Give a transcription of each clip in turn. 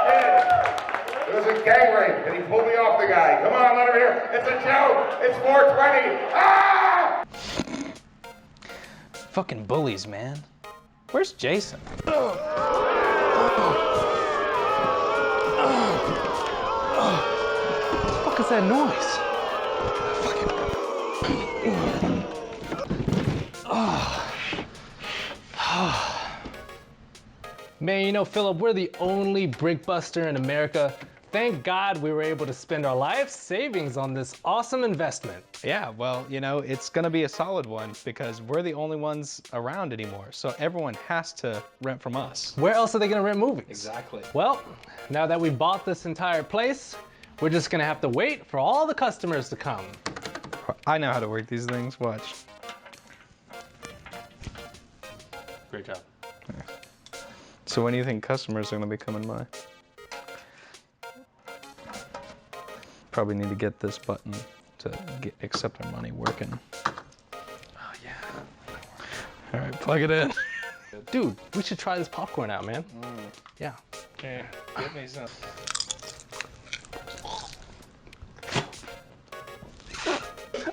It was a gang rape, and he pulled me off the guy. Come on, let him hear. It's a joke. It's 420. Ah! Fucking bullies, man. Where's Jason? What the fuck is that noise? Man, you know, Philip, we're the only Brickbuster in America. Thank God we were able to spend our life savings on this awesome investment. Yeah, well, you know, it's gonna be a solid one because we're the only ones around anymore. So everyone has to rent from us. Where else are they gonna rent movies? Exactly. Well, now that we bought this entire place, we're just gonna have to wait for all the customers to come. I know how to work these things, watch. Great job. So when do you think customers are gonna be coming by? Probably need to get this button to accept our money working. Oh yeah. All right, plug it in. Dude, we should try this popcorn out, man. Yeah. Okay, give me some.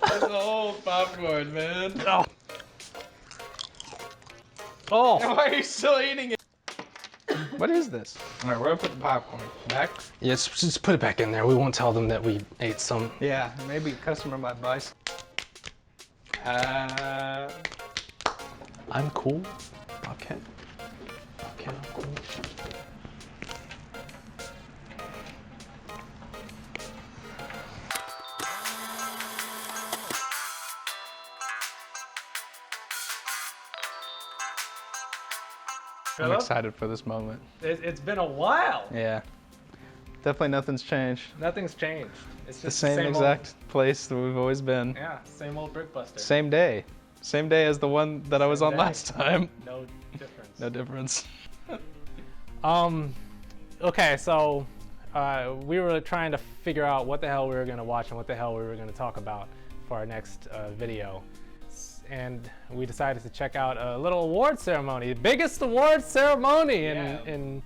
That's the whole popcorn, man. Oh. Oh. Why are you still eating it? What is this? All right, we're gonna put the popcorn back. Yes, just put it back in there. We won't tell them that we ate some. Yeah, maybe a customer might buy some. I'm cool. Okay. Okay, I'm cool. I'm excited for this moment. It's been a while. Yeah. Definitely nothing's changed. Nothing's changed. It's The just same old, exact place that we've always been. yeah, same old Brickbuster. Same day. Same day as the one that I was on day. last time. No difference. No difference. Okay, so we were trying to figure out what the hell we were gonna watch and what the hell we were gonna talk about for our next video. And we decided to check out a little award ceremony, the biggest award ceremony in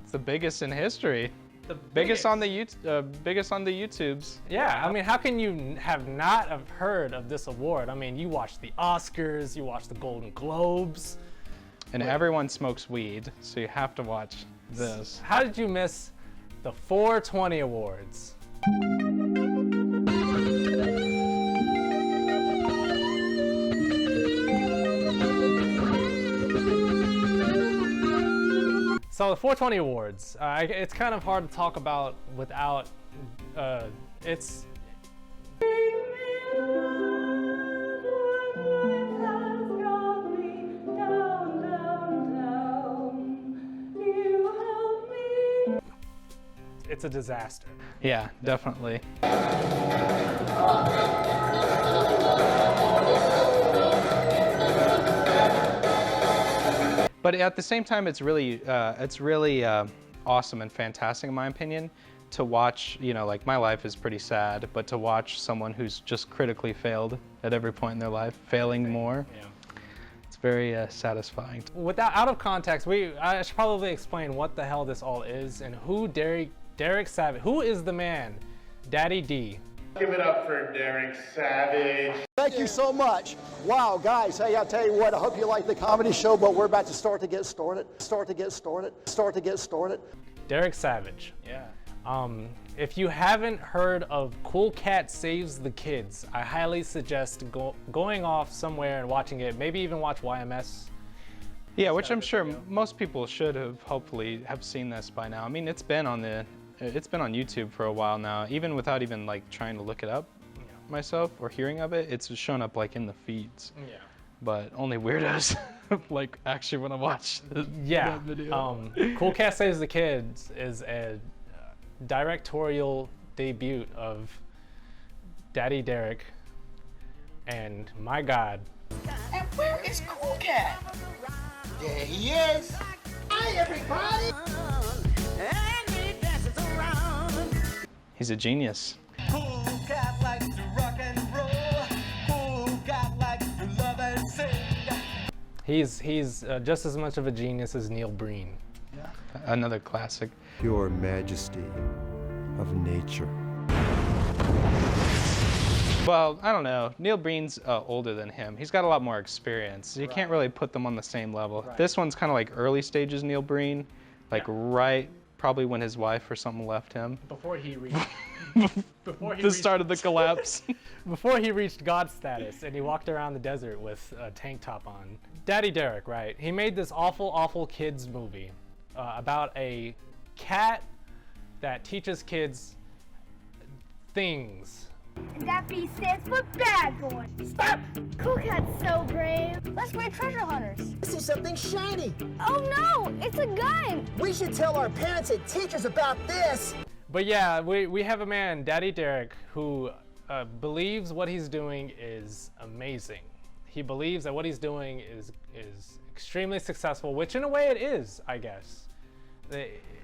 It's the biggest in history. the Biggest on the YouTubes. Yeah, I mean, how can you have not have heard of this award? I mean, you watch the Oscars, you watch the Golden Globes. And everyone smokes weed, so you have to watch this. How did you miss the 420 Awards? So the 420 Awards, it's kind of hard to talk about without, it's... It's a disaster. Yeah, definitely. But at the same time, it's really awesome and fantastic, in my opinion, to watch. You know, like my life is pretty sad, but to watch someone who's just critically failed at every point in their life, failing more, Yeah. it's very satisfying. Without out of context, I should probably explain what the hell this all is and who Derek Savage, who is the man, Daddy D. Give it up for Derek Savage. Thank you so much. Wow, guys, hey, I'll tell you what, I hope you like the comedy show, but we're about to start to get started. Derek Savage. Yeah. If you haven't heard of Cool Cat Saves the Kids, I highly suggest going off somewhere and watching it. Maybe even watch YMS. Yeah, which I'm sure most people should have hopefully have seen this by now. I mean, it's been on YouTube for a while now, even without even like trying to look it up myself or hearing of it. It's shown up like in the feeds. Yeah. But only weirdos like actually want to watch Yeah. that video. Cool Cat Saves the Kids is a directorial debut of Daddy Derek, and my God. And where is Cool Cat? There he is. Hi, everybody. He's a genius. Cool Cat likes to rock and roll. Cool Cat likes to love and sing. He's just as much of a genius as Neil Breen. Yeah. Another classic. Pure majesty of nature. Well, I don't know. Neil Breen's older than him. He's got a lot more experience. You can't really put them on the same level. This one's kind of like early stages Neil Breen, like right probably when his wife or something left him. Before he reached The start of the collapse. before he reached God status and he walked around the desert with a tank top on. Daddy Derek, right? He made this awful kids movie about a cat that teaches kids things. That B stands for bad boy. Stop! Cool Cat's so brave. Let's play treasure hunters. I see something shiny. Oh no, it's a gun. We should tell our parents and teachers about this. But yeah, we have a man, Daddy Derek, who believes what he's doing is amazing. He believes that what he's doing is extremely successful, which in a way it is, I guess.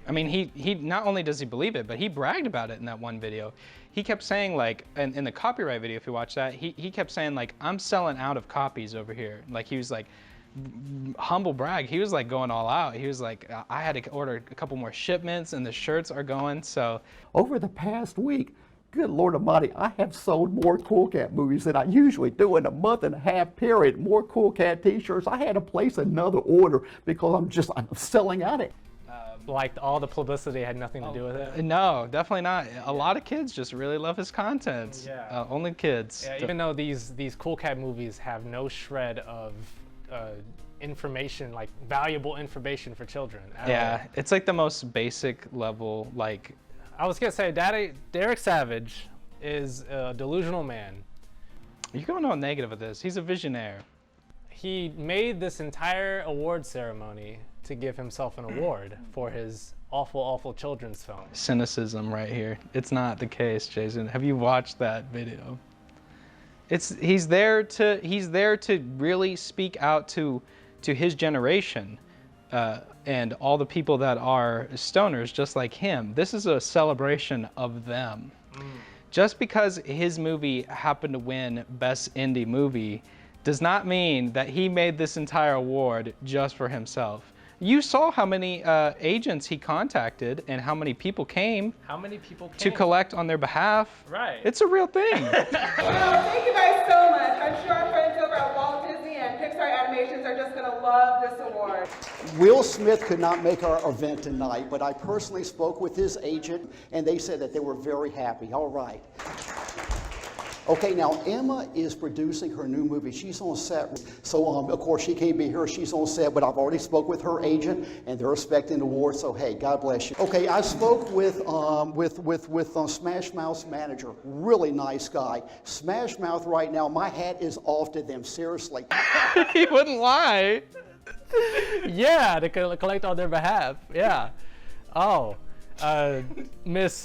I mean, he not only does he believe it, but he bragged about it in that one video. He kept saying, like, in the copyright video, if you watch that, he kept saying, like, I'm selling out of copies over here. Like, he was like, humble brag. He was like going all out. He was like, I had to order a couple more shipments and the shirts are going, so. Over the past week, good Lord Almighty, I have sold more Cool Cat movies than I usually do in a month and a half period. More Cool Cat t-shirts. I had to place another order because I'm selling out it. Like all the publicity had nothing to do with it. No, definitely not. A lot of kids just really love his content. Yeah. Only kids. Yeah, even though these Cool Cat movies have no shred of information, like valuable information for children. Yeah, it's like the most basic level, like. I was gonna say, Derek Savage is a delusional man. You're going all negative with this. He's a visionary. He made this entire award ceremony to give himself an award for his awful children's film. Cynicism right here. It's not the case, Jason. Have you watched that video? He's there to really speak out to his generation and all the people that are stoners just like him. This is a celebration of them. Just because his movie happened to win Best Indie Movie does not mean that he made this entire award just for himself. You saw how many agents he contacted and how many people came. How many people came? To collect on their behalf. Right. It's a real thing. Well, thank you guys so much. I'm sure our friends over at Walt Disney and Pixar Animations are just going to love this award. Will Smith could not make our event tonight, but I personally spoke with his agent, and they said that they were very happy. All right. Okay, now Emma is producing her new movie. She's on set, so of course she can't be here. She's on set, but I've already spoke with her agent, and they're expecting an award. So hey, God bless you. Okay, I spoke with Smash Mouth's manager. Really nice guy. Smash Mouth right now, my hat is off to them. Seriously. He wouldn't lie. Yeah, to collect on their behalf. Yeah. Oh, Miss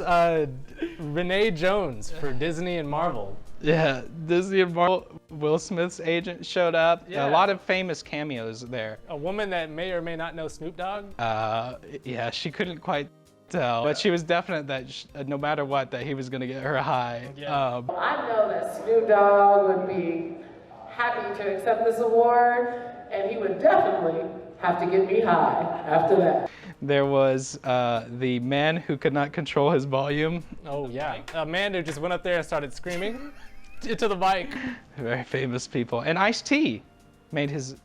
Renee Jones for Disney and Marvel. Yeah, Disney and Marvel. Will Smith's agent showed up. Yeah. A lot of famous cameos there. A woman that may or may not know Snoop Dogg. Yeah, she couldn't quite tell, but she was definite that no matter what, that he was gonna get her high. Yeah. I know that Snoop Dogg would be happy to accept this award, and he would definitely have to get me high after that. There was the man who could not control his volume. Oh yeah, a man who just went up there and started screaming into the mic. Very famous people. And Ice-T made his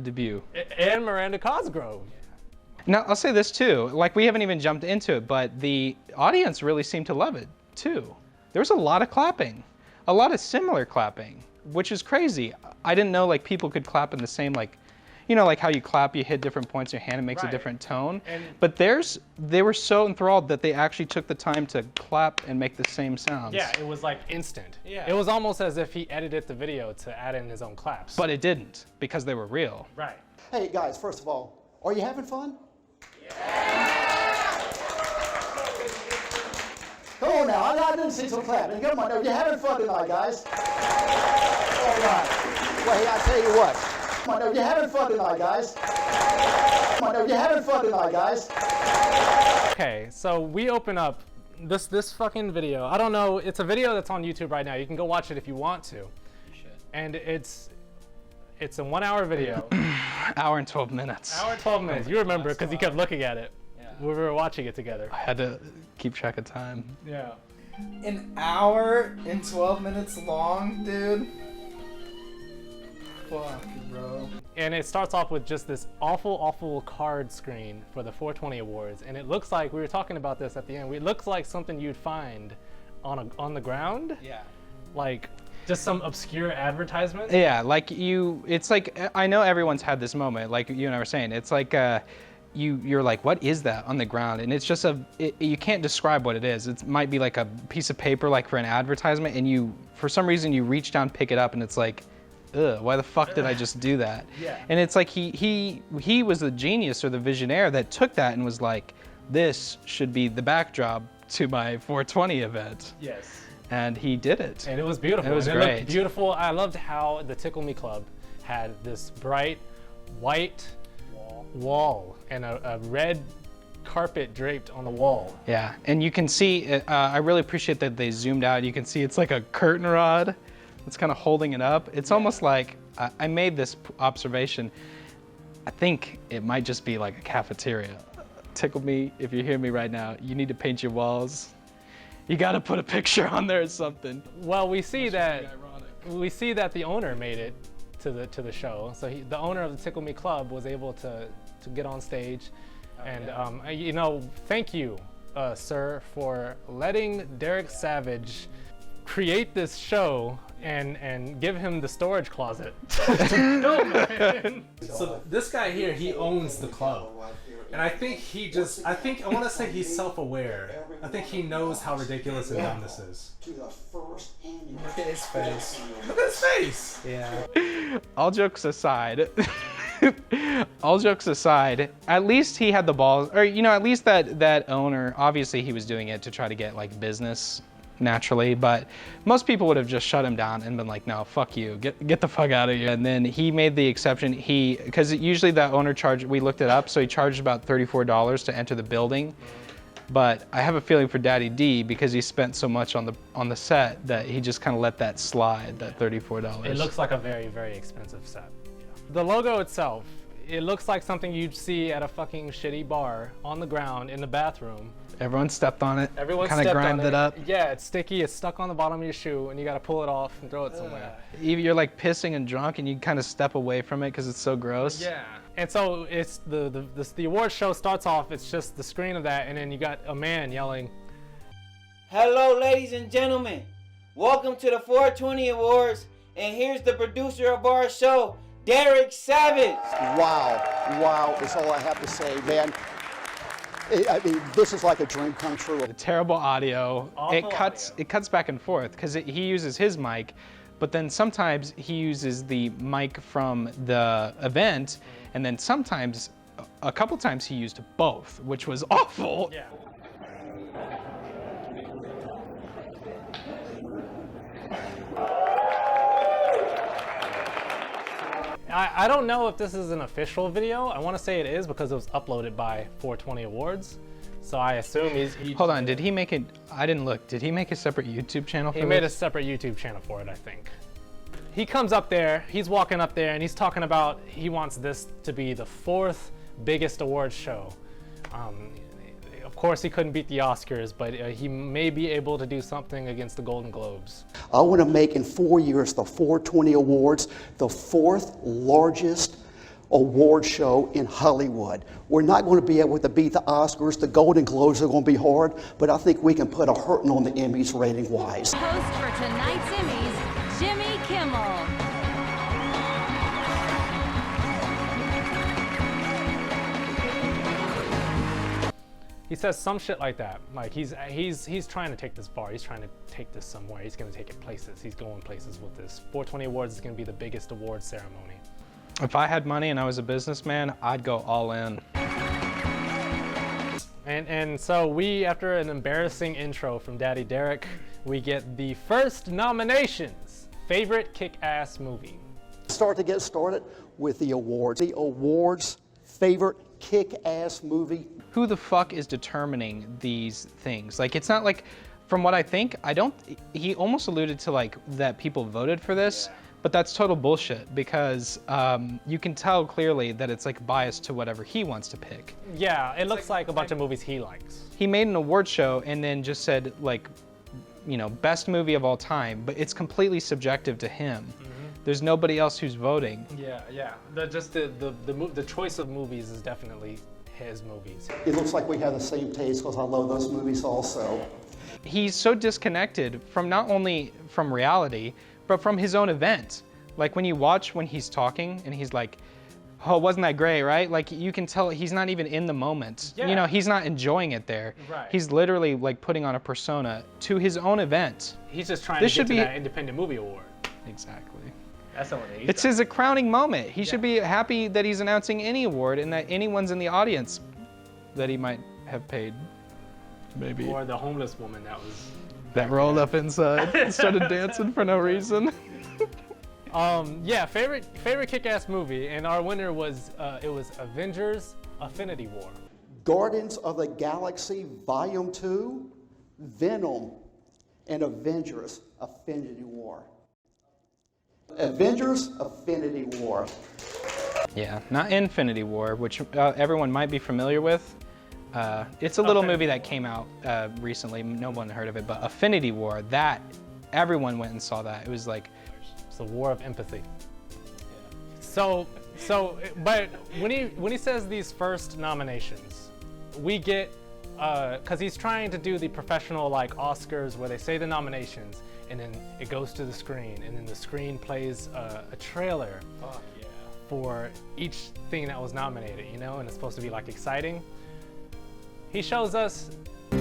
debut. And Miranda Cosgrove. Now, I'll say this too, like we haven't even jumped into it, but the audience really seemed to love it too. There was a lot of clapping, a lot of similar clapping, which is crazy. I didn't know like people could clap in the same, like, you know, like how you clap, you hit different points in your hand, it makes a different tone. But they were so enthralled that they actually took the time to clap and make the same sounds. Yeah, it was like instant. Yeah. It was almost as if he edited the video to add in his own claps. But it didn't, because they were real. Right. Hey guys, first of all, are you having fun? Yeah. Come on now, I didn't see some clapping. Come on, are you having fun tonight, guys? All right. Well, hey, I tell you what. Come on, are you having fun tonight, guys? Come on, are you having fun tonight, guys? Okay, so we open up this fucking video. I don't know, it's a video that's on YouTube right now. You can go watch it if you want to. You should. And it's a 1 hour video. Hour and 12 minutes. Hour and 12 minutes. You remember because you kept looking at it. we were watching it together. I had to keep track of time. Yeah. An hour and 12 minutes long, dude. Fuck, bro. And it starts off with just this awful card screen for the 420 Awards, and it looks like, we were talking about this at the end, it looks like something you'd find on the ground. Yeah. Like just some obscure advertisement. Yeah, like it's like, I know everyone's had this moment, like you and I were saying, it's like you're like, what is that on the ground? And it's just you can't describe what it is. It might be like a piece of paper, like for an advertisement, and for some reason you reach down, pick it up, and it's like, ugh, why the fuck did I just do that? Yeah. And it's like he was the genius or the visionaire that took that and was like, this should be the backdrop to my 420 event. Yes. And he did it. And it was beautiful. It was and great. It looked beautiful. I loved how the Tickle Me Club had this bright white wall and a red carpet draped on the wall. Yeah, and you can see, I really appreciate that they zoomed out. You can see it's like a curtain rod that's kind of holding it up. It's almost like, I made this observation. I think it might just be like a cafeteria. Tickle Me, if you hear me right now, you need to paint your walls. You gotta put a picture on there or something. Well, we see that the owner made it to the show. So the owner of the Tickle Me Club was able to get on stage, and you know, thank you, sir, for letting Derek Savage create this show and give him the storage closet. No, man. So this guy here, he owns the club. And I think I want to say he's self-aware. I think he knows how ridiculous and dumb this is. Look at his face. Look at his face! Yeah. All jokes aside, at least he had the balls, or you know, at least that owner, obviously he was doing it to try to get like business naturally, but most people would have just shut him down and been like, no, fuck you, get the fuck out of here. And then he made the exception. Because usually that owner charged, we looked it up, so he charged about $34 to enter the building. But I have a feeling for Daddy D, because he spent so much on the set, that he just kind of let that slide, that $34. It looks like a very, very expensive set. The logo itself, it looks like something you'd see at a fucking shitty bar on the ground in the bathroom. Everyone stepped on it. Everyone kind of grind it up. Yeah, it's sticky. It's stuck on the bottom of your shoe, and you got to pull it off and throw it somewhere. You're like pissing and drunk, and you kind of step away from it because it's so gross. Yeah. And so it's the award show starts off. It's just the screen of that, and then you got a man yelling, "Hello, ladies and gentlemen. Welcome to the 420 Awards, and here's the producer of our show, Derek Savage." Wow, is all I have to say, man. I mean, this is like a dream come true. Terrible audio. Awful It cuts back and forth because he uses his mic, but then sometimes he uses the mic from the event, and then sometimes, a couple times he used both, which was awful. Yeah. I don't know if this is an official video. I want to say it is because it was uploaded by 420 Awards. So I assume he Hold on, did he make it? I didn't look. Did he make a separate YouTube channel for He made a separate YouTube channel for it, I think. He comes up there, he's walking up there, and he's talking about he wants this to be the 4th biggest awards show. Of course, he couldn't beat the Oscars, but he may be able to do something against the Golden Globes. I want to make in 4 years the 420 Awards the 4th largest award show in Hollywood. We're not going to be able to beat the Oscars. The Golden Globes are going to be hard, but I think we can put a hurting on the Emmys rating-wise. Host for tonight's Emmys, Jimmy Kimmel. He says some shit like that. Like he's trying to take this bar. He's trying to take this somewhere. He's going to take it places. He's going places with this. 420 Awards is going to be the biggest award ceremony. If I had money and I was a businessman, I'd go all in. And so we, after an embarrassing intro from Daddy Derek, we get the first nominations. Favorite kick-ass movie. Start to get started with the awards. The awards, favorite kick-ass movie. Who the fuck is determining these things? Like, it's not like, from what I think, he almost alluded to like that people voted for this, But that's total bullshit because you can tell clearly that it's like biased to whatever he wants to pick. Yeah, it looks like a bunch of movies he likes. He made an award show and then just said like, you know, best movie of all time, but it's completely subjective to him. There's nobody else who's voting. Yeah. The choice of movies is definitely his movies. It looks like we have the same taste because I love those movies also. He's so disconnected from not only from reality, but from his own event. Like when you watch when he's talking and he's like, oh, wasn't that great, right? Like you can tell he's not even in the moment. Yeah. You know, he's not enjoying it there. Right. He's literally like putting on a persona to his own event. He's just trying to get to that independent movie award. Exactly. That's the one that It's his crowning moment. He should be happy that he's announcing any award and that anyone's in the audience that he might have paid. Maybe. Or the homeless woman that rolled up inside and started dancing for no reason. Yeah, favorite kick-ass movie, and our winner was it was Avengers: Affinity War. Guardians of the Galaxy Volume 2, Venom, and Avengers: Affinity War. Avengers: Affinity War. Yeah, not Infinity War, which everyone might be familiar with. It's a little movie that came out recently. No one heard of it, but Affinity War, that everyone went and saw that. It was like it's a war of empathy. So, but when he says these first nominations, we get because he's trying to do the professional like Oscars where they say the nominations and then it goes to the screen and then the screen plays a trailer for each thing that was nominated, you know, and it's supposed to be like exciting. He shows us He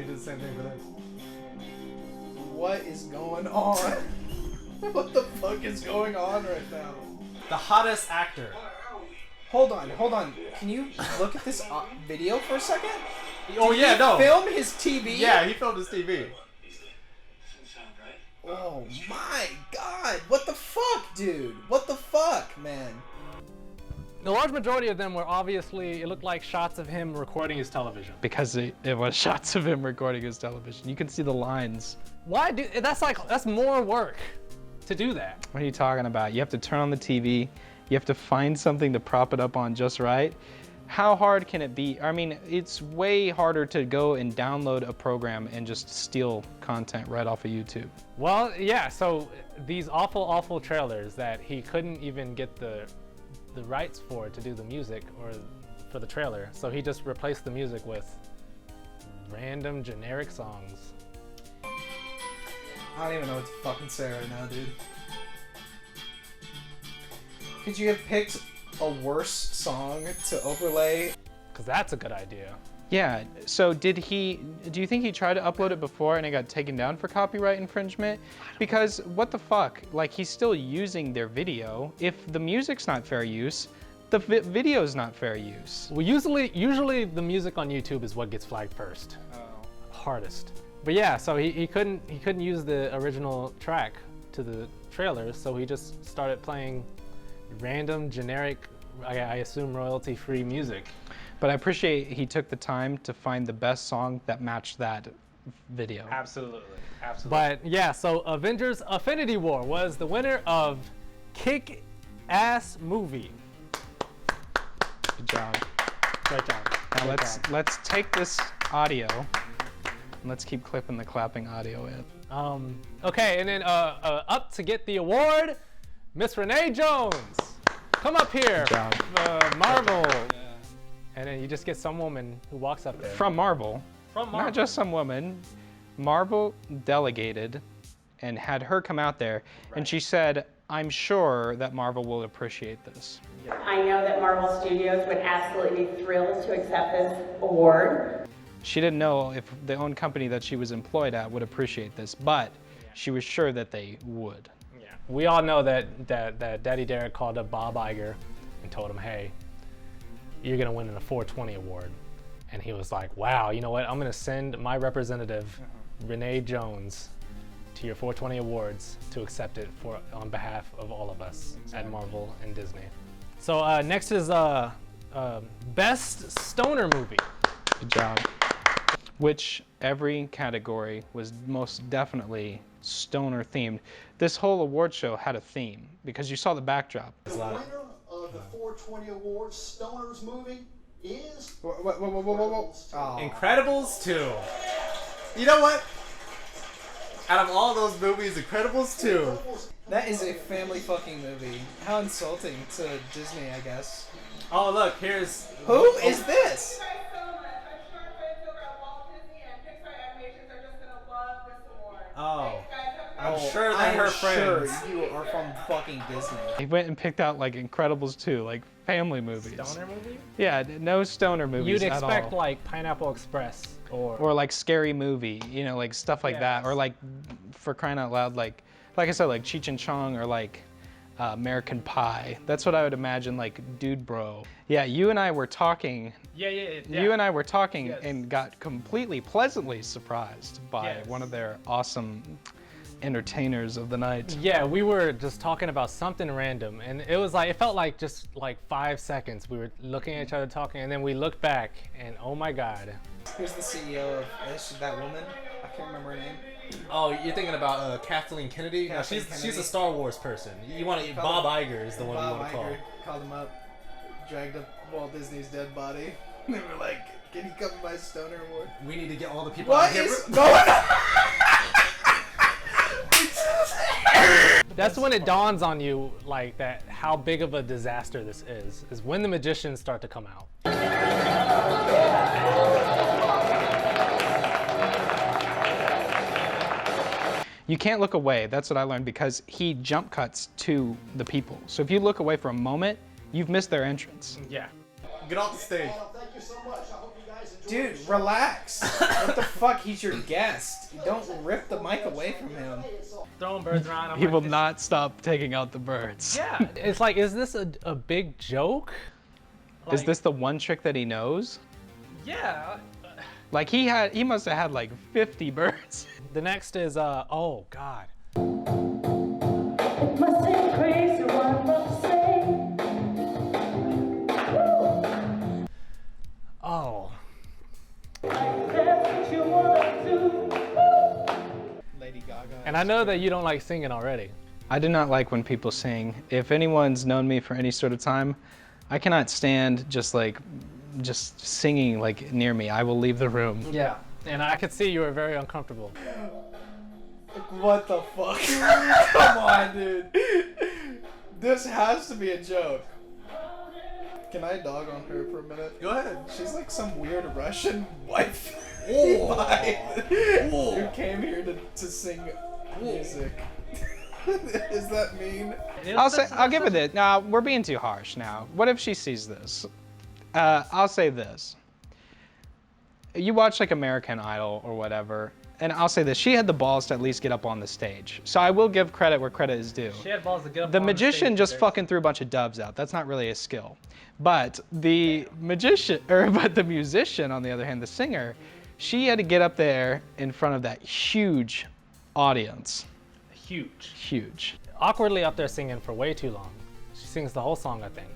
did the same thing for this. What is going on? What the fuck is going on right now? The hottest actor. Hold on. Can you look at this video for a second? Oh Did yeah, he no. film his TV? Yeah, he filmed his TV. Oh my god! What the fuck, dude? What the fuck, man? the large majority of them were obviously, it looked like shots of him recording his television. Because it was shots of him recording his television. You can see the lines. Why do, that's more work to do that. What are you talking about? You have to turn on the TV. You have to find something to prop it up on just right. How hard can it be? I mean, it's way harder to go and download a program and just steal content right off of YouTube. Well, yeah, so these awful trailers that he couldn't even get the rights for to do the music or for the trailer. So he just replaced the music with random generic songs. I don't even know what to fucking say right now, dude. Could you have picked a worse song to overlay? Because that's a good idea. Yeah, so do you think he tried to upload it before and it got taken down for copyright infringement? Because what the fuck, like he's still using their video. If the music's not fair use, the video's not fair use. Well, usually the music on YouTube is what gets flagged first. Hardest. But yeah, so he couldn't use the original track to the trailers, so he just started playing random generic, I assume royalty-free music. But I appreciate he took the time to find the best song that matched that video. Absolutely. But yeah, so Avengers: Affinity War was the winner of Kick-Ass Movie. Good job. Great job. Now let's take this audio and let's keep clipping the clapping audio in. Okay, and then up to get the award, Miss Renee Jones. Come up here. Good job. Marvel. And then you just get some woman who walks up there. From Marvel. From Marvel. Not just some woman. Marvel delegated and had her come out there, and she said, I'm sure that Marvel will appreciate this. I know that Marvel Studios would absolutely be thrilled to accept this award. She didn't know if the own company that she was employed at would appreciate this, but she was sure that they would. Yeah. We all know that Daddy Derek called up Bob Iger and told him, hey, you're gonna win a 420 award. And he was like, wow, you know what? I'm gonna send my representative, Renee Jones, to your 420 awards to accept it on behalf of all of us at Marvel and Disney. So next is Best Stoner Movie. Good job. Which every category was most definitely stoner themed. This whole award show had a theme because you saw the backdrop. The winner of the 420 Awards Stoners movie is... Whoa. Oh. Incredibles 2. You know what? Out of all those movies, Incredibles 2. That is a family fucking movie. How insulting to Disney, I guess. Oh, look, here's... Who is this? Oh. I'm sure they're her friends. Sure you are from fucking Disney. He went and picked out like Incredibles 2, like family movies. Stoner movie? Yeah, no stoner movies You'd at expect all. like Pineapple Express Or like Scary Movie, you know, like stuff like that. Or like, for crying out loud, like I said, like Cheech and Chong or like American Pie. That's what I would imagine, like Dude Bro. Yeah, you and I were talking. Yeah. You and I were talking and got completely pleasantly surprised by one of their awesome entertainers of the night. Yeah, we were just talking about something random, and it was like, it felt like just like 5 seconds. We were looking at each other talking, and then we looked back, and oh my God. Who's the CEO of that woman? I can't remember her name. Oh, you're thinking about Kathleen Kennedy? No, she's a Star Wars person. You want to... Bob Iger is the one you want to call. Bob Iger called him up, dragged up Walt Disney's dead body. They were like, can you come by Stoner Award? We need to get all the people What out here. is going on? That's when it dawns on you, like, that how big of a disaster this is when the magicians start to come out. You can't look away. That's what I learned, because he jump cuts to the people. So if you look away for a moment, you've missed their entrance. Yeah. Get off the stage. Thank you so much. I hope you guys enjoy Dude, relax. What the fuck? He's your guest. Don't rip the mic away from him. Throwing birds around. He will not stop taking out the birds. Yeah. It's like, is this a big joke? Is this the one trick that he knows? Yeah. Like he must have had like 50 birds. The next is, oh God. It must seem crazy what I'm about to say. Oh. That's what you wanna do. Lady Gaga. Oh, And I know that you don't like singing already. I do not like when people sing. If anyone's known me for any sort of time, I cannot stand just singing like near me. I will leave the room. Yeah. And I could see you were very uncomfortable. What the fuck? Come on, dude. This has to be a joke. Can I dog on her for a minute? Go ahead. She's like some weird Russian wife Oh. who came here to sing music. Is that mean? I'll give it this. Now we're being too harsh. Now, what if she sees this? I'll say this. You watch like American Idol or whatever, and I'll say this: she had the balls to at least get up on the stage. So I will give credit where credit is due. She had balls to get up The on magician stage just today. fucking threw a bunch of dubs out. That's not really a skill. But the musician, on the other hand, the singer, she had to get up there in front of that huge audience. Huge. Awkwardly up there singing for way too long. She sings the whole song, I think.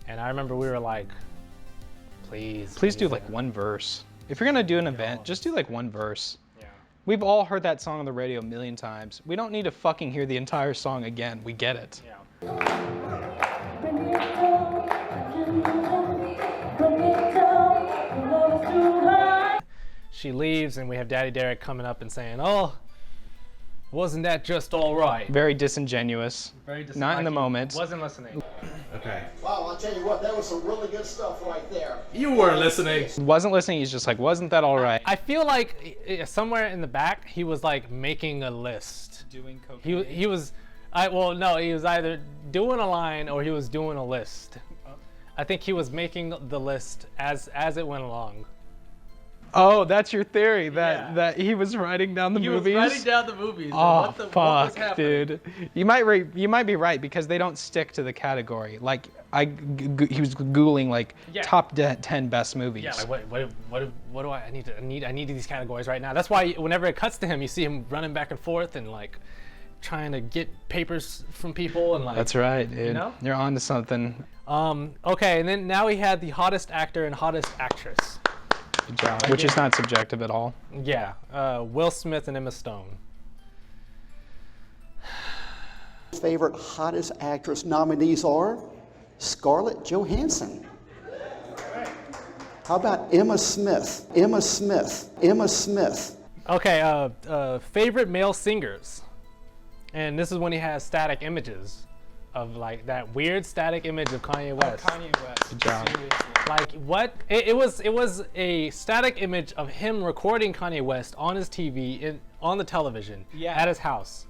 And I remember we were like, please do like one verse. If you're gonna do an event, just do like one verse. Yeah. We've all heard that song on the radio a million times. We don't need to fucking hear the entire song again. We get it. She leaves and we have Daddy Derek coming up and saying, oh, wasn't that just all right? Very disingenuous. Not in the moment. Wasn't listening. Okay. Wow, I'll tell you what, that was some really good stuff right there. You weren't listening. Wasn't listening. He's just like, wasn't that all right? I feel like somewhere in the back, he was like making a list. Doing cocaine. He was either doing a line or he was doing a list. I think he was making the list as it went along. Oh, that's your theory, that he was writing down the movies? He was writing down the movies. Oh, what was fuck, happening. dude. You might be right, because they don't stick to the category. Like, he was Googling, like, top 10 best movies. Yeah, like what do I need? I need these categories right now. That's why whenever it cuts to him, you see him running back and forth and like trying to get papers from people and like. That's right, dude. You know? You're on to something. Okay, and then now we had the hottest actor and hottest actress. Good job. Which is not subjective at all. Yeah, Will Smith and Emma Stone. Favorite hottest actress nominees are Scarlett Johansson. How about Emma Smith? Emma Smith. Emma Smith. Okay, favorite male singers. And this is when he has static images of like that weird static image of Kanye West. Kanye West. Good job. Like what? It was a static image of him recording Kanye West on his TV on the television at his house.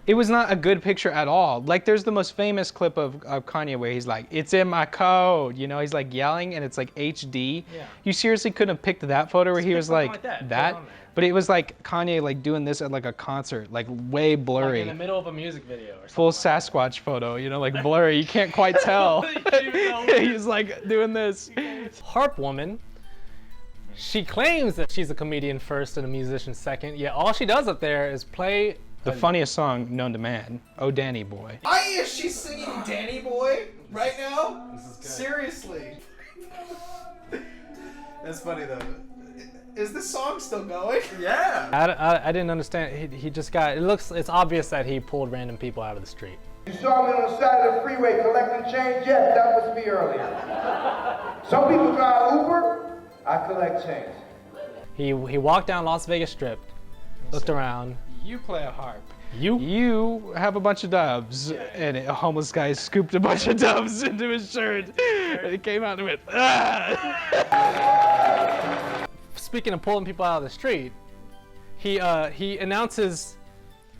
It was not a good picture at all. Like there's the most famous clip of Kanye where he's like, "It's in my code," you know, he's like yelling and it's like HD. Yeah. You seriously couldn't have picked that photo where he was like that. But it was like Kanye like doing this at like a concert, like way blurry. Like in the middle of a music video or something. Full Sasquatch photo, you know, like blurry. You can't quite tell. He's like doing this. Harp Woman. She claims that she's a comedian first and a musician second, yet all she does up there is play the funniest song known to man. Oh, Danny Boy. Is she singing Danny Boy right now? This is good. Seriously. That's funny though. Is this song still going? Yeah. I didn't understand. He just got. It's obvious that he pulled random people out of the street. You saw me on the side of the freeway collecting change? Yes, that was me earlier. Some people drive Uber, I collect change. He walked down Las Vegas Strip, looked around. You play a harp. You have a bunch of doves, and a homeless guy scooped a bunch of doves into his shirt, and it came out and went, ah! Speaking of pulling people out of the street, he announces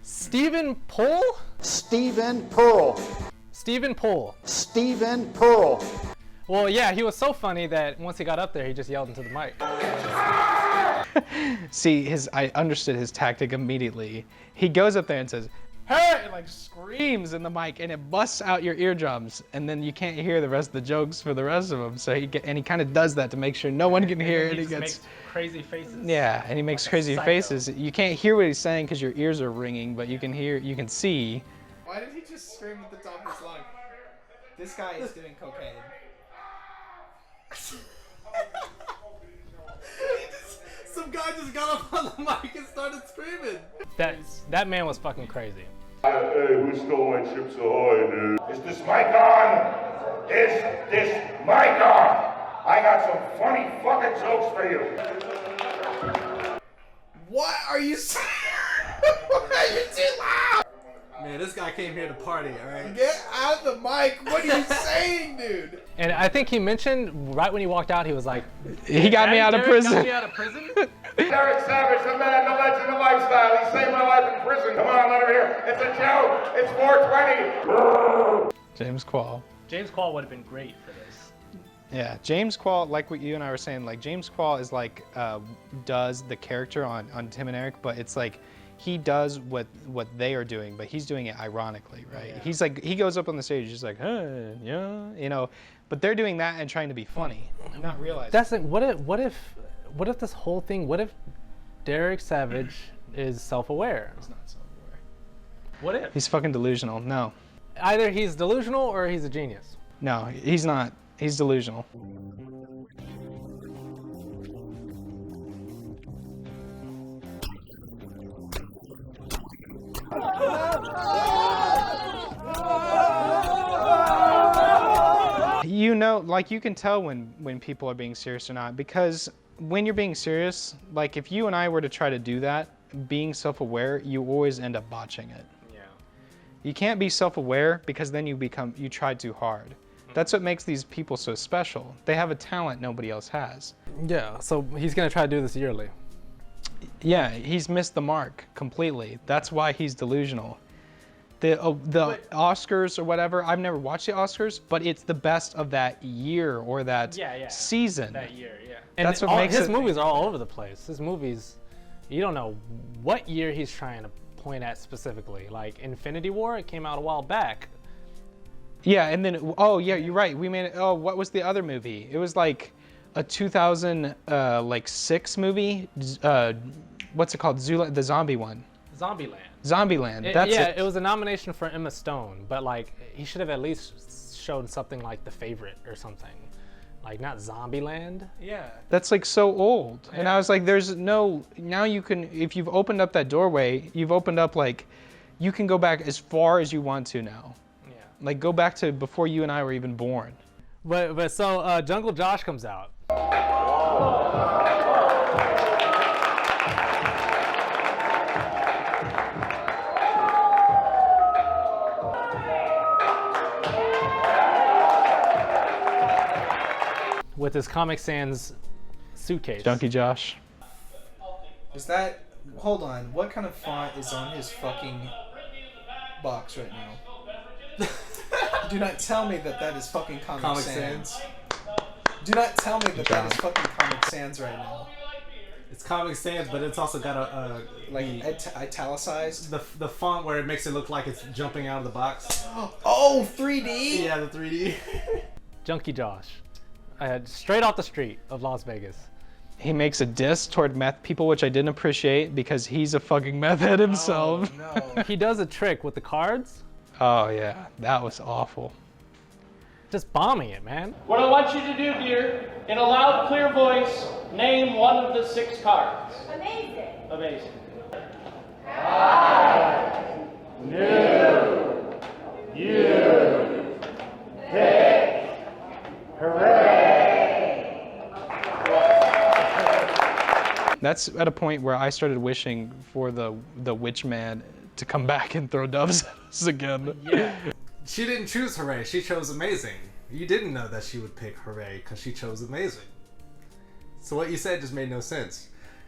Stephen Poole? Stephen Pearl. Stephen Poole. Stephen Pearl. Well, yeah, he was so funny that once he got up there, he just yelled into the mic. See, I understood his tactic immediately. He goes up there and says, "Hey!" and like screams in the mic, and it busts out your eardrums, and then you can't hear the rest of the jokes for the rest of them. So he kind of does that to make sure no one can hear it. He makes crazy faces. Yeah, and he makes like crazy faces. You can't hear what he's saying because your ears are ringing, but you can see. Why did he just scream at the top of his lungs? This guy is doing cocaine. Some guy just got up on the mic and started screaming. That man was fucking crazy. Hey, who stole my Chips Ahoy, dude? Is this mic on? Is this mic on? I got some funny fucking jokes for you. What are you saying? Why are you too loud? Man, this guy came here to party, alright? Get out of the mic. What are you saying, dude? And I think he mentioned right when he walked out, he was like, he got me out of prison. Got me out of prison? Derek Savage, the man, the legend, the lifestyle. He saved my life in prison. Come on, let him hear. It's a joke. It's 420. James Quall. James Quall would have been great for this. Yeah, James Quall, like what you and I were saying, like James Quall is like, does the character on Tim and Eric, but it's like, he does what they are doing, but he's doing it ironically, right? Yeah. He's like, he goes up on the stage, just like, hey, yeah, you know, but they're doing that and trying to be funny, not realizing. That's like, what if this whole thing, what if Derek Savage is self-aware? He's not self-aware. What if? He's fucking delusional. No. Either he's delusional or he's a genius. No, he's not. He's delusional. You know, like you can tell when people are being serious or not, because when you're being serious, like if you and I were to try to do that, being self-aware, you always end up botching it. Yeah. You can't be self-aware because then you try too hard. That's what makes these people so special. They have a talent nobody else has. Yeah, so he's gonna try to do this yearly. Yeah, he's missed the mark completely. That's why he's delusional. The Oscars or whatever, I've never watched the Oscars, but it's the best of that year or that season. That year, yeah. And that's what makes his movies are all over the place. His movies, you don't know what year he's trying to point at specifically. Like Infinity War, it came out a while back. Yeah, and then, oh yeah, you're right. We made, what was the other movie? It was like a 2006 movie. What's it called? The zombie one. Zombieland. Zombieland. That's yeah, it. It was a nomination for Emma Stone, but like he should have at least shown something like The Favorite or something. Like not Zombieland. Yeah. That's like so old. And I was like, there's no, now you can, if you've opened up that doorway, you've opened up like, you can go back as far as you want to now. Yeah. Like go back to before you and I were even born. But so Jungle Josh comes out. With his Comic Sans suitcase. Junkie Josh. Is that, hold on, what kind of font is on his fucking box right now? Do not tell me that that is fucking Comic Sans. Do not tell me that that is fucking Comic Sans right now. It's Comic Sans, but it's also got a like italicized. The font where it makes it look like it's jumping out of the box. Oh, 3D. Yeah, the 3D. Junkie Josh, straight off the street of Las Vegas. He makes a diss toward meth people, which I didn't appreciate because he's a fucking meth head himself. Oh, no. He does a trick with the cards. Oh yeah, that was awful. Just bombing it, man. What I want you to do, dear, in a loud, clear voice, name one of the 6 cards. Amazing. Amazing. I knew you pick. Hooray! That's at a point where I started wishing for the witch man to come back and throw doves at us again. Yeah. She didn't choose Hooray, she chose Amazing. You didn't know that she would pick Hooray because she chose Amazing. So what you said just made no sense.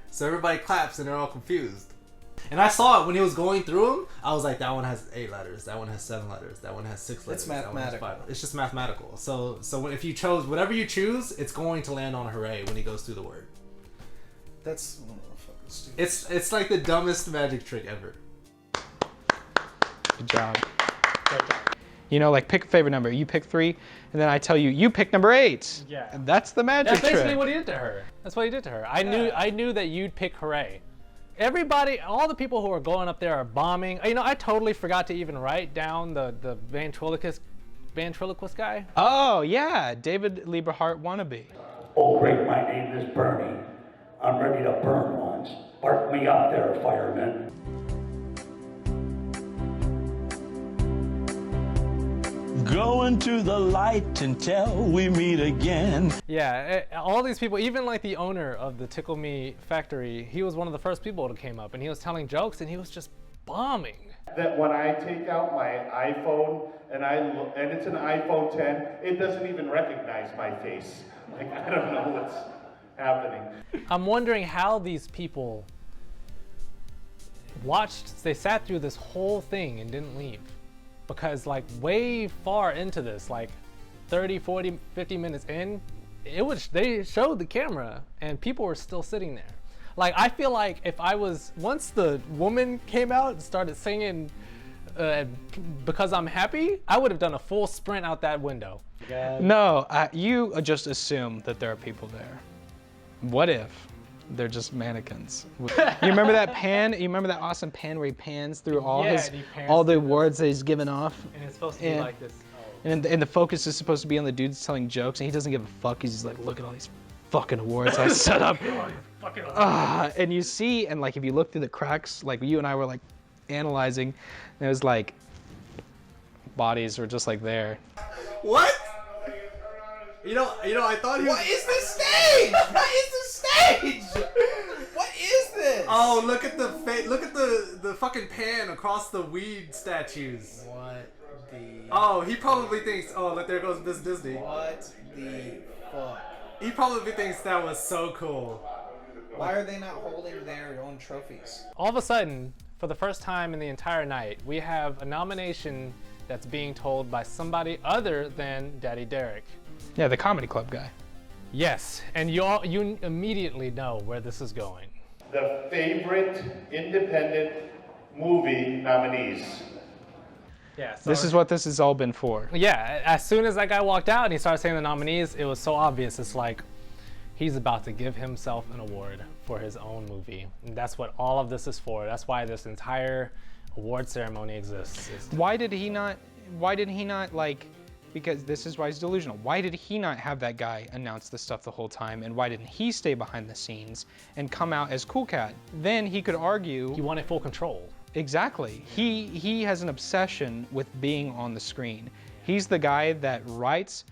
So everybody claps and they're all confused. And I saw it when he was going through them. I was like, that one has 8 letters, that one has 7 letters, that one has 6 letters. It's mathematical. That one has 5. It's just mathematical. So if you chose, whatever you choose, it's going to land on Hooray when he goes through the word. That's fucking stupid. It's like the dumbest magic trick ever. Good job. You know, like pick a favorite number. You pick 3, and then I tell you, you pick number 8. Yeah. And that's the magic That's basically trick. what he did to her. That's what he did to her. I knew that you'd pick Hooray. Everybody, all the people who are going up there are bombing. You know, I totally forgot to even write down the ventriloquist guy. Oh yeah, David Lieberhart wannabe. Oh great, my name is Bernie. I'm ready to burn ones. Spark me up there, fireman. Go into the light until we meet again. Yeah, all these people, even like the owner of the Tickle Me factory, he was one of the first people that came up, and he was telling jokes, and he was just bombing. That when I take out my iPhone and it's an iPhone 10, it doesn't even recognize my face. Like, I don't know what's happening. I'm wondering how these people they sat through this whole thing and didn't leave. Because like way far into this, like 30, 40, 50 minutes in, they showed the camera and people were still sitting there. Like I feel like if once the woman came out and started singing Because I'm Happy, I would have done a full sprint out that window. No, you just assume that there are people there. What if they're just mannequins? You remember that pan? You remember that awesome pan where he pans through all all the awards that he's given off? And it's supposed to be like this. And the focus is supposed to be on the dudes telling jokes, and he doesn't give a fuck. He's just like, look at all these fucking awards I set up. And you see, and like if you look through the cracks, like you and I were like analyzing, and it was like bodies were just like there. What? You know, I thought he was... What is this stage? What is this stage? What is this? Oh, look at the fucking pan across the weed statues. What the... Oh, he probably thinks, oh, look, there goes Miss Disney. What the fuck? He probably thinks that was so cool. Why are they not holding their own trophies? All of a sudden, for the first time in the entire night, we have a nomination that's being told by somebody other than Daddy Derek. Yeah, the comedy club guy. Yes, and you immediately know where this is going. The favorite independent movie nominees. Yeah. So This is what this has all been for. Yeah, as soon as that guy walked out and he started saying the nominees, it was so obvious. It's like, he's about to give himself an award for his own movie. And that's what all of this is for. That's why this entire award ceremony exists. Why did he not like, because this is why he's delusional. Why did he not have that guy announce this stuff the whole time? And why didn't he stay behind the scenes and come out as Cool Cat? Then he could argue. He wanted full control. Exactly. He has an obsession with being on the screen. He's the guy that writes,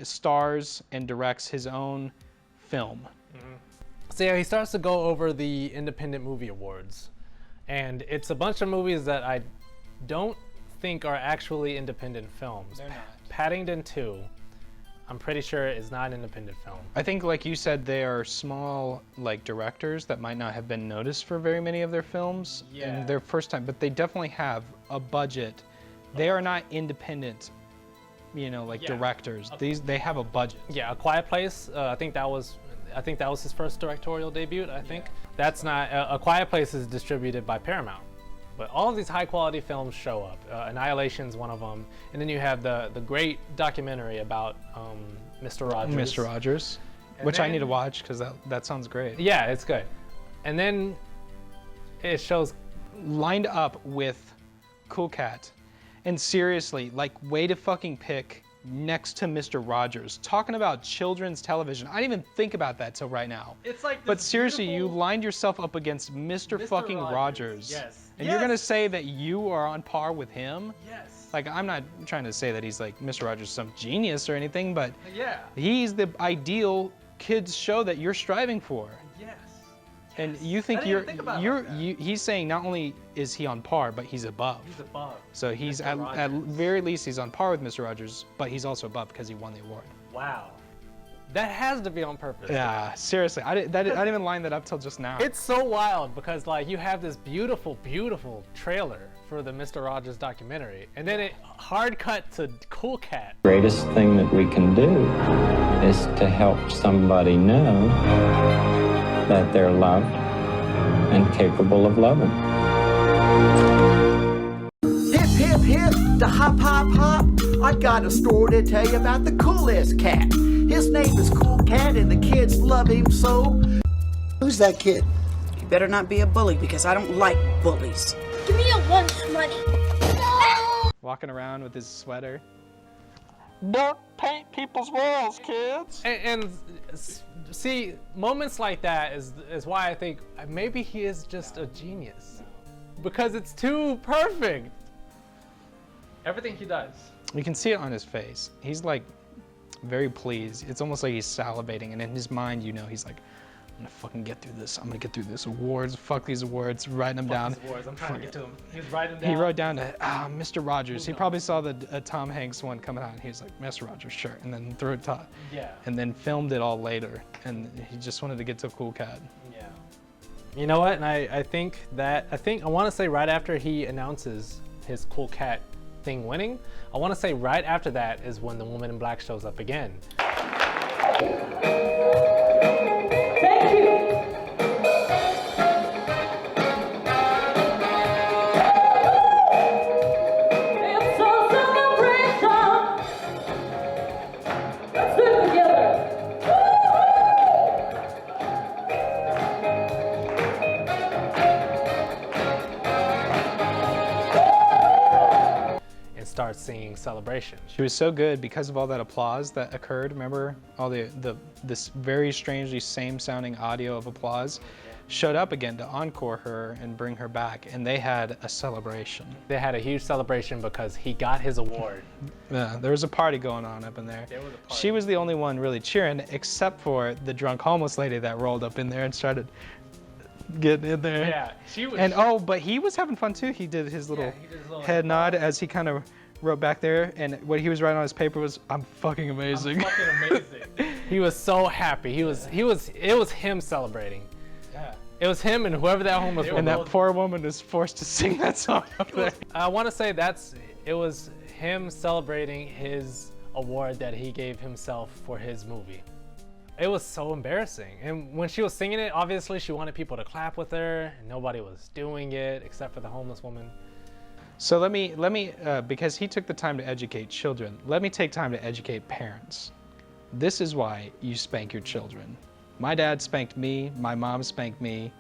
stars, and directs his own film. So yeah, he starts to go over the Independent Movie Awards. And it's a bunch of movies that I don't think are actually independent films. They're not. Paddington 2, I'm pretty sure is not an independent film. I think, like you said, they are small, like, directors that might not have been noticed for very many of their films in their first time, but they definitely have a budget. They are not independent, you know, like directors. They have a budget. Yeah, A Quiet Place. I think that was his first directorial debut. I think that's not. A Quiet Place is distributed by Paramount. But all of these high-quality films show up. Annihilation's one of them, and then you have the great documentary about Mr. Rogers. Mr. Rogers, which I need to watch because that sounds great. Yeah, it's good. And then it shows lined up with Cool Cat, and seriously, like, way to fucking pick next to Mr. Rogers. Talking about children's television, I didn't even think about that till right now. It's like, but seriously, you lined yourself up against Mr. fucking Rogers. Yes. And you're gonna say that you are on par with him? Yes. Like, I'm not trying to say that he's like Mr. Rogers, some genius or anything, but yeah, he's the ideal kids show that you're striving for. Yes. And you think he's saying not only is he on par, but he's above. He's above. So he's at very least he's on par with Mr. Rogers, but he's also above because he won the award. Wow. That has to be on purpose. Yeah, seriously. I didn't even line that up till just now. It's so wild because, like, you have this beautiful, beautiful trailer for the Mr. Rogers documentary, and then it hard cut to Cool Cat. The greatest thing that we can do is to help somebody know that they're loved and capable of loving. Hip, hip, hip, the hop, hop, hop. I got a story to tell you about the coolest cat. His name is Cool Cat and the kids love him so. Who's that kid? You better not be a bully because I don't like bullies. Give me a lunch money. Walking around with his sweater. Don't paint people's walls, kids. And see, moments like that is why I think maybe he is just a genius. Because it's too perfect. Everything he does. You can see it on his face. He's like very pleased. It's almost like he's salivating, and in his mind, you know, he's like, I'm gonna fucking get through this. I'm gonna get through this. Awards, fuck these awards, writing them down. These awards. I'm trying to get to him. He was writing them down. He wrote down to Mr. Rogers. He probably saw the Tom Hanks one coming out, and he was like, Mr. Rogers, sure, and then threw it top. Yeah. And then filmed it all later, and he just wanted to get to Cool Cat. Yeah. You know what? And I want to say right after he announces his Cool Cat thing winning, I want to say right after that is when the woman in black shows up again. Thank you. It's a celebration. Let's do it together. And starts singing Celebration. She was so good because of all that applause that occurred. Remember all this very strangely same sounding audio of applause showed up again to encore her and bring her back, and they had a celebration. They had a huge celebration because he got his award. Yeah, there was a party going on up in there. She was the only one really cheering, except for the drunk homeless lady that rolled up in there and started getting in there. Yeah, she was. And but he was having fun too. He did his little head nod as he kind of wrote back there, and what he was writing on his paper was, "I'm fucking amazing." I'm fucking amazing. He was so happy. It was him celebrating. Yeah. It was him and whoever that homeless woman. And that poor woman is forced to sing that song up there. I want to say it was him celebrating his award that he gave himself for his movie. It was so embarrassing. And when she was singing it, obviously she wanted people to clap with her, and nobody was doing it except for the homeless woman. So let me because he took the time to educate children, let me take time to educate parents. This is why you spank your children. My dad spanked me, my mom spanked me,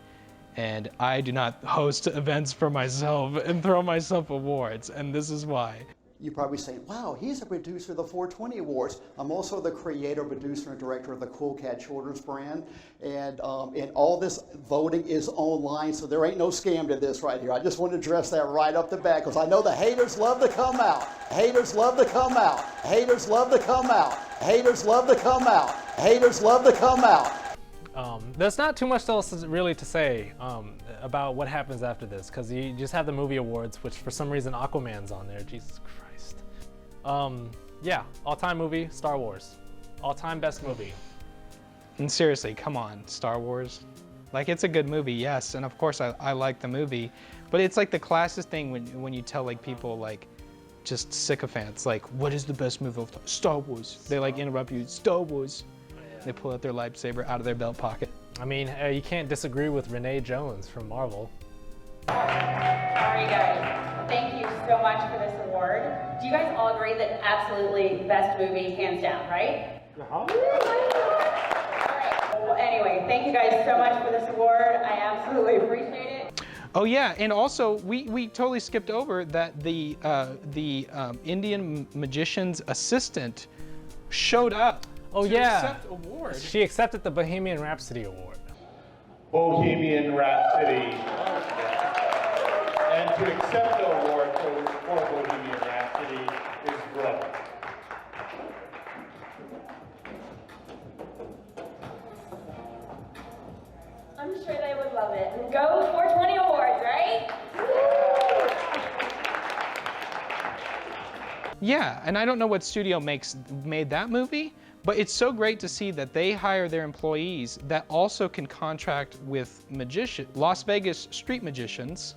and I do not host events for myself and throw myself awards, and this is why. You're probably saying, wow, he's a producer of the 420 Awards. I'm also the creator, producer, and director of the Cool Cat Children's brand. And all this voting is online, so there ain't no scam to this right here. I just want to address that right up the bat, because I know the haters love to come out. Haters love to come out. Haters love to come out. Haters love to come out. Haters love to come out. There's not too much else really to say about what happens after this, because you just have the movie awards, which for some reason Aquaman's on there. Jesus Christ. Yeah, all-time movie, Star Wars. All-time best movie. And seriously, come on, Star Wars. Like, it's a good movie, yes, and of course I like the movie, but it's like the classist thing when you tell like people like just sycophants, like, what is the best movie of time? Star Wars. They like interrupt you, Star Wars. They pull out their lightsaber out of their belt pocket. I mean, you can't disagree with Renee Jones from Marvel. Alright guys, thank you so much for this award. Do you guys all agree that absolutely best movie, hands down, right? Alright, well, anyway, thank you guys so much for this award. I absolutely appreciate it. Oh yeah, and also we totally skipped over that the Indian magician's assistant showed up to accept award. She accepted the Bohemian Rhapsody Award. Bohemian Rhapsody. And to accept the award for Bohemian Rhapsody is Brooke. I'm sure they would love it. And go 420 Awards, right? Yeah, and I don't know what studio made that movie, but it's so great to see that they hire their employees that also can contract with Las Vegas street magicians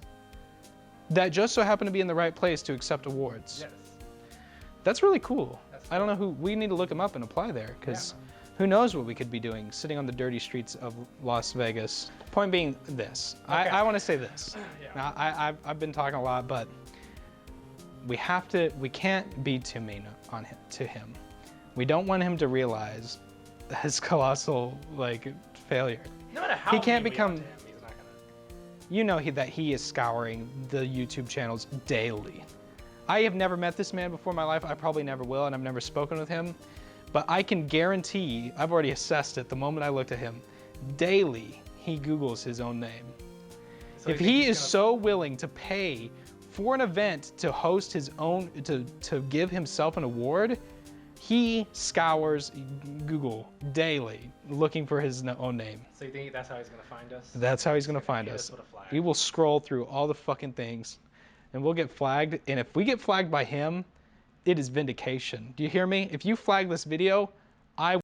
that just so happen to be in the right place to accept awards. Yes. That's really cool. I don't know who, we need to look them up and apply there, because who knows what we could be doing sitting on the dirty streets of Las Vegas. Point being this, Okay. I want to say this. Now, I've been talking a lot, but we can't be too mean to him. We don't want him to realize his colossal failure. No matter how he can't mean we become. are to him, he's not gonna. You know that he is scouring the YouTube channels daily. I have never met this man before in my life. I probably never will, and I've never spoken with him. But I can guarantee, I've already assessed it the moment I looked at him, daily he Googles his own name. So if he is so willing to pay for an event to host his own, to give himself an award, he scours Google daily looking for his own name. So you think that's how he's gonna find us? That's how he's gonna find us. We will scroll through all the fucking things and we'll get flagged. And if we get flagged by him, it is vindication. Do you hear me? If you flag this video, I